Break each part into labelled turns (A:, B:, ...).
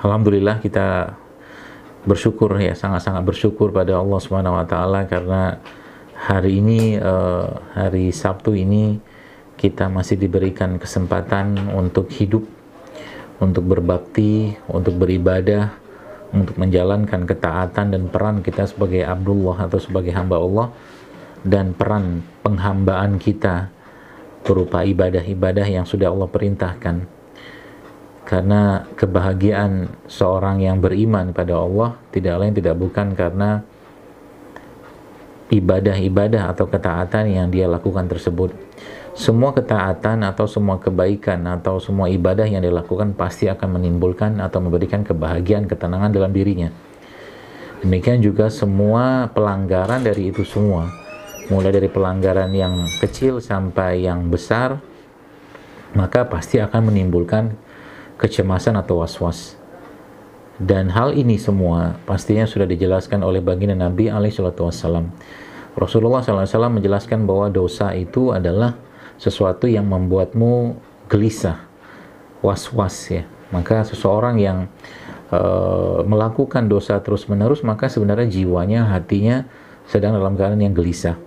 A: Alhamdulillah kita bersyukur ya, sangat-sangat bersyukur pada Allah Subhanahu wa taala karena hari ini hari Sabtu ini kita masih diberikan kesempatan untuk hidup, untuk berbakti, untuk beribadah, untuk menjalankan ketaatan dan peran kita sebagai Abdullah atau sebagai hamba Allah, dan peran penghambaan kita berupa ibadah-ibadah yang sudah Allah perintahkan. Karena kebahagiaan seorang yang beriman pada Allah tidak lain tidak bukan karena ibadah-ibadah atau ketaatan yang dia lakukan tersebut. Semua ketaatan atau semua kebaikan atau semua ibadah yang dilakukan pasti akan menimbulkan atau memberikan kebahagiaan, ketenangan dalam dirinya. Demikian juga semua pelanggaran dari itu semua, mulai dari pelanggaran yang kecil sampai yang besar, maka pasti akan menimbulkan kecemasan atau was-was. Dan hal ini semua pastinya sudah dijelaskan oleh baginda Nabi SAW. Rasulullah SAW menjelaskan bahwa dosa itu adalah sesuatu yang membuatmu gelisah, was-was ya. Maka seseorang yang melakukan dosa terus-menerus, maka sebenarnya jiwanya, hatinya sedang dalam keadaan yang gelisah.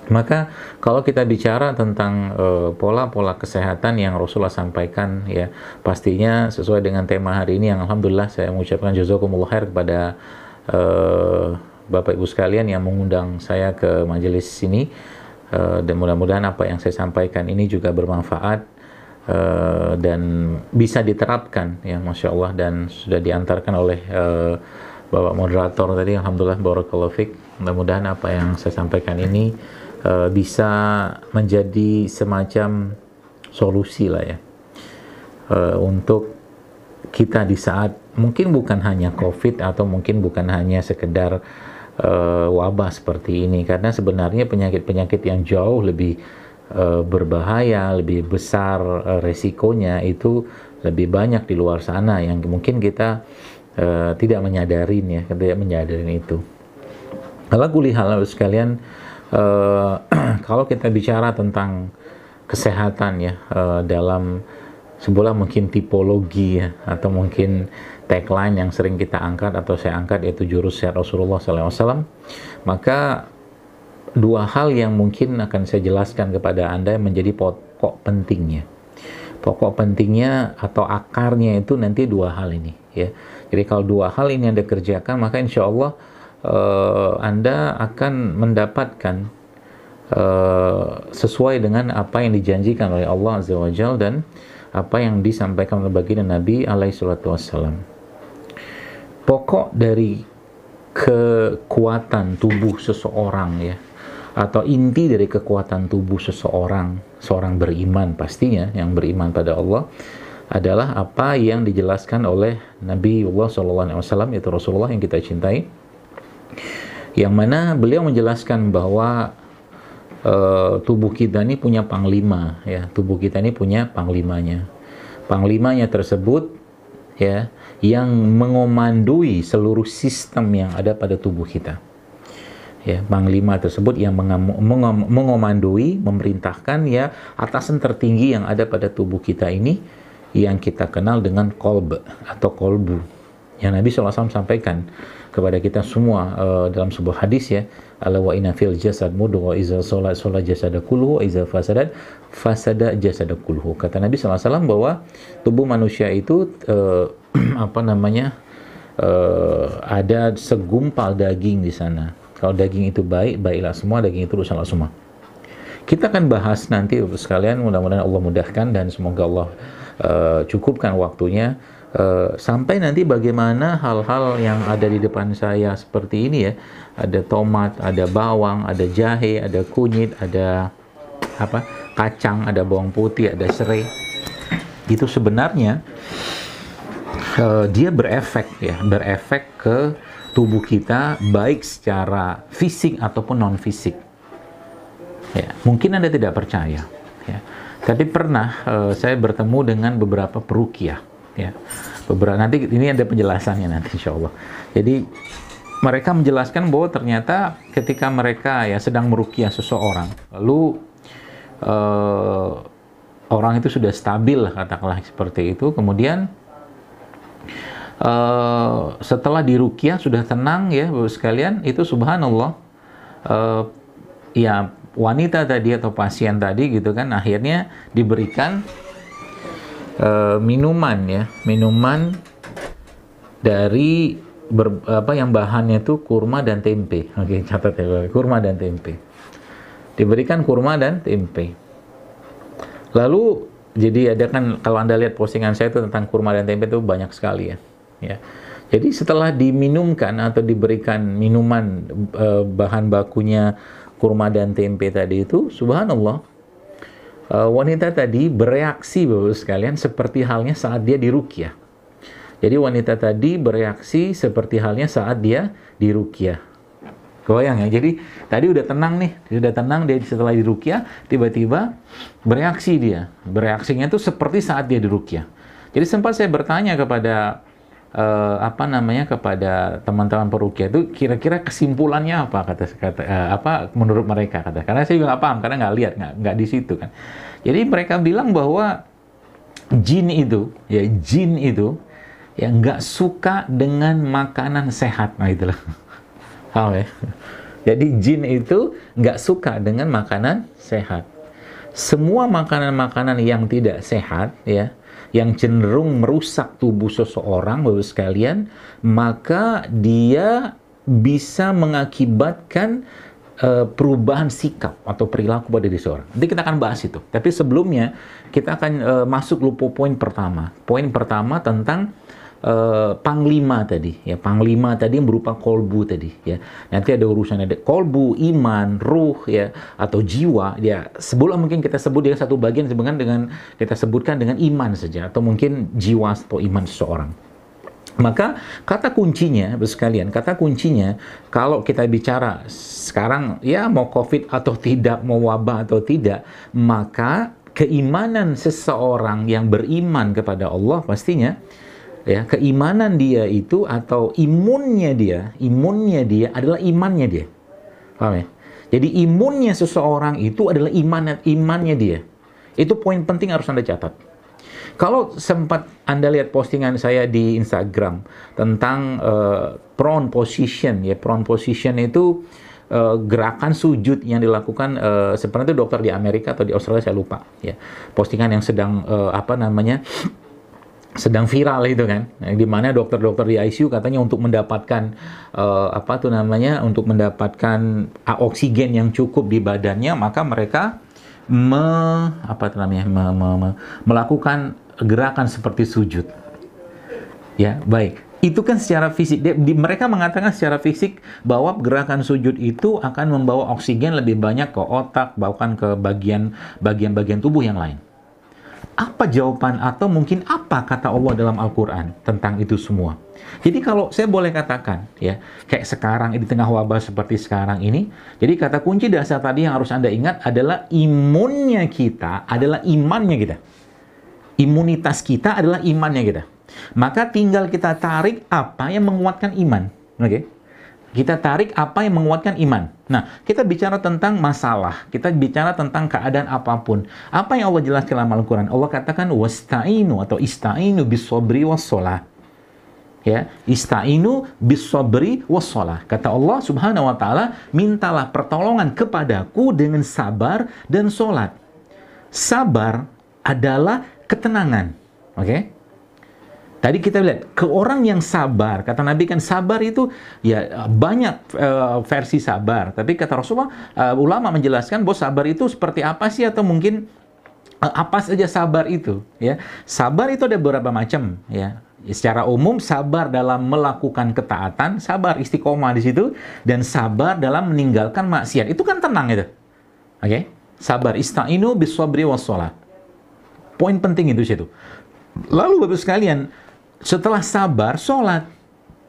A: Maka kalau kita bicara tentang pola-pola kesehatan yang Rasulullah sampaikan ya, pastinya sesuai dengan tema hari ini yang alhamdulillah saya mengucapkan jazakumullah khair kepada Bapak Ibu sekalian yang mengundang saya ke majelis sini, dan mudah-mudahan apa yang saya sampaikan ini juga bermanfaat dan bisa diterapkan ya, Masya Allah, dan sudah diantarkan oleh Bapak moderator tadi, alhamdulillah, barakallahu fik. Mudah-mudahan apa yang saya sampaikan ini bisa menjadi semacam solusi lah ya, untuk kita di saat mungkin bukan hanya COVID atau mungkin bukan hanya sekedar wabah seperti ini, karena sebenarnya penyakit-penyakit yang jauh lebih berbahaya, lebih besar resikonya itu lebih banyak di luar sana yang mungkin kita tidak menyadarin ya, tidak menyadarin itu. Kalau kuliah sekalian, kalau kita bicara tentang kesehatan ya, dalam sebuah mungkin tipologi ya, atau mungkin tagline yang sering kita angkat atau saya angkat, yaitu jurus sehat Rasulullah SAW, maka dua hal yang mungkin akan saya jelaskan kepada Anda yang menjadi pokok pentingnya. Pokok pentingnya atau akarnya itu nanti dua hal ini ya. Jadi kalau dua hal ini Anda kerjakan, maka insya Allah Anda akan mendapatkan sesuai dengan apa yang dijanjikan oleh Allah Azza wa Jalla dan apa yang disampaikan oleh baginda Nabi SAW. Pokok dari kekuatan tubuh seseorang ya, atau inti dari kekuatan tubuh seorang beriman pastinya, yang beriman pada Allah, adalah apa yang dijelaskan oleh Nabiullah SAW, yaitu Rasulullah yang kita cintai, yang mana beliau menjelaskan bahwa tubuh kita ini punya panglima ya, tubuh kita ini punya panglimanya tersebut ya, yang mengomandui seluruh sistem yang ada pada tubuh kita ya. Panglima tersebut yang mengomandui, memerintahkan ya, atasan tertinggi yang ada pada tubuh kita ini, yang kita kenal dengan kolb atau kolbu, yang Nabi SAW sampaikan kepada kita semua dalam sebuah hadis ya, ala wa inna fil jasad mudghah, iza shalat jasada kulluhu, iza fasada jasada kulluhu. Kata Nabi SAW bahwa tubuh manusia itu ada segumpal daging di sana. Kalau daging itu baik, baiklah semua, daging itu rusaklah semua. Kita akan bahas nanti sekalian, mudah-mudahan Allah mudahkan dan semoga Allah cukupkan waktunya, sampai nanti bagaimana hal-hal yang ada di depan saya seperti ini ya. Ada tomat, ada bawang, ada jahe, ada kunyit, ada kacang, ada bawang putih, ada serai. Itu sebenarnya dia berefek ke tubuh kita, baik secara fisik ataupun non fisik ya. Mungkin Anda tidak percaya ya, tapi pernah saya bertemu dengan beberapa peruqyah ya. Nanti ini ada penjelasannya nanti insya Allah. Jadi mereka menjelaskan bahwa ternyata ketika mereka ya sedang meruqyah seseorang, lalu orang itu sudah stabil lah, katakanlah seperti itu, kemudian Setelah diruqyah sudah tenang ya Bapak sekalian, itu subhanallah, ya wanita tadi atau pasien tadi gitu kan, akhirnya diberikan minuman ya, minuman dari yang bahannya itu kurma dan tempe. Oke, catat ya, kurma dan tempe. Diberikan kurma dan tempe. Lalu jadi ada kan, kalau Anda lihat postingan saya itu tentang kurma dan tempe itu banyak sekali ya. Ya. Jadi setelah diminumkan atau diberikan minuman bahan bakunya kurma dan tempe tadi itu, subhanallah, wanita tadi bereaksi Bapak sekalian seperti halnya saat dia diruqyah. Jadi wanita tadi bereaksi seperti halnya saat dia diruqyah. Kebayang ya? Jadi tadi udah tenang nih, dia setelah diruqyah tiba-tiba bereaksi dia. Bereaksinya itu seperti saat dia diruqyah. Jadi sempat saya bertanya kepada kepada teman-teman peruqyah itu, kira-kira kesimpulannya apa menurut mereka kata. Karena saya juga nggak paham karena nggak lihat, nggak di situ kan. Jadi mereka bilang bahwa jin itu ya nggak suka dengan makanan sehat, nah itulah. Paham ya? Jadi jin itu nggak suka dengan makanan sehat. Semua makanan-makanan yang tidak sehat ya, yang cenderung merusak tubuh seseorang Bapak sekalian, maka dia bisa mengakibatkan perubahan sikap atau perilaku pada diri seorang. Nanti kita akan bahas itu. Tapi sebelumnya kita akan masuk dulu poin pertama. Poin pertama tentang panglima tadi ya, panglima tadi yang berupa kolbu tadi ya. Nanti ada urusan, ada kolbu, iman, ruh ya, atau jiwa ya. Sebelum mungkin kita sebut dia satu bagian sebenarnya dengan kita sebutkan dengan iman saja, atau mungkin jiwa atau iman seseorang. Maka kata kuncinya sekalian, kata kuncinya kalau kita bicara sekarang ya, mau COVID atau tidak, mau wabah atau tidak, maka keimanan seseorang yang beriman kepada Allah pastinya ya, keimanan dia itu atau imunnya dia adalah imannya dia. Paham ya? Jadi imunnya seseorang itu adalah imannya dia. Itu poin penting harus Anda catat. Kalau sempat Anda lihat postingan saya di Instagram tentang prone position ya, prone position itu gerakan sujud yang dilakukan sebenarnya itu dokter di Amerika atau di Australia saya lupa ya. Postingan yang sedang sedang viral itu kan, di mana dokter-dokter di ICU katanya untuk mendapatkan untuk mendapatkan oksigen yang cukup di badannya, maka mereka melakukan gerakan seperti sujud. Ya, baik. Itu kan secara fisik. Mereka mengatakan secara fisik bahwa gerakan sujud itu akan membawa oksigen lebih banyak ke otak, bahkan ke bagian-bagian tubuh yang lain. Apa jawaban atau mungkin apa kata Allah dalam Al-Quran tentang itu semua? Jadi kalau saya boleh katakan ya, kayak sekarang di tengah wabah seperti sekarang ini, jadi kata kunci dasar tadi yang harus Anda ingat adalah imunnya kita adalah imannya kita. Imunitas kita adalah imannya kita. Maka tinggal kita tarik apa yang menguatkan iman. Oke? Kita tarik apa yang menguatkan iman. Nah, kita bicara tentang masalah, kita bicara tentang keadaan apapun. Apa yang Allah jelaskan dalam Al-Quran? Allah katakan wasta'inu atau ista'inu bis-sabri was-shalah. Ya, ista'inu bis-sabri was-shalah. Kata Allah Subhanahu wa taala, mintalah pertolongan kepadaku dengan sabar dan salat. Sabar adalah ketenangan. Oke? Tadi kita lihat, ke orang yang sabar, kata Nabi kan sabar itu, ya banyak versi sabar. Tapi kata Rasulullah, ulama menjelaskan bahwa sabar itu seperti apa sih, atau mungkin apa saja sabar itu. Ya, sabar itu ada beberapa macam. Ya, secara umum sabar dalam melakukan ketaatan, sabar istiqomah di situ, dan sabar dalam meninggalkan maksiat. Itu kan tenang itu. Oke, sabar ista'inu bis-sabri was-shalah. Poin penting itu situ. Lalu Bapak sekalian, setelah sabar, sholat.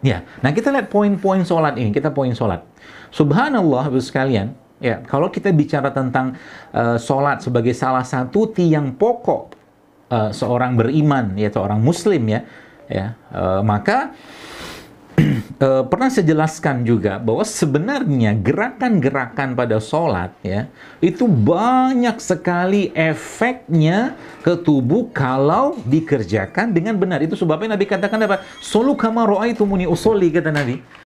A: Ya, nah kita lihat poin-poin sholat ini. Kita poin sholat. Subhanallah, Bapak sekalian. Ya, kalau kita bicara tentang sholat sebagai salah satu tiang pokok seorang beriman, ya, seorang Muslim, maka pernah saya jelaskan juga bahwa sebenarnya gerakan-gerakan pada sholat ya itu banyak sekali efeknya ke tubuh kalau dikerjakan dengan benar. Itu sebabnya Nabi katakan apa? Solu kama ra'aitumuni usolli, kata Nabi.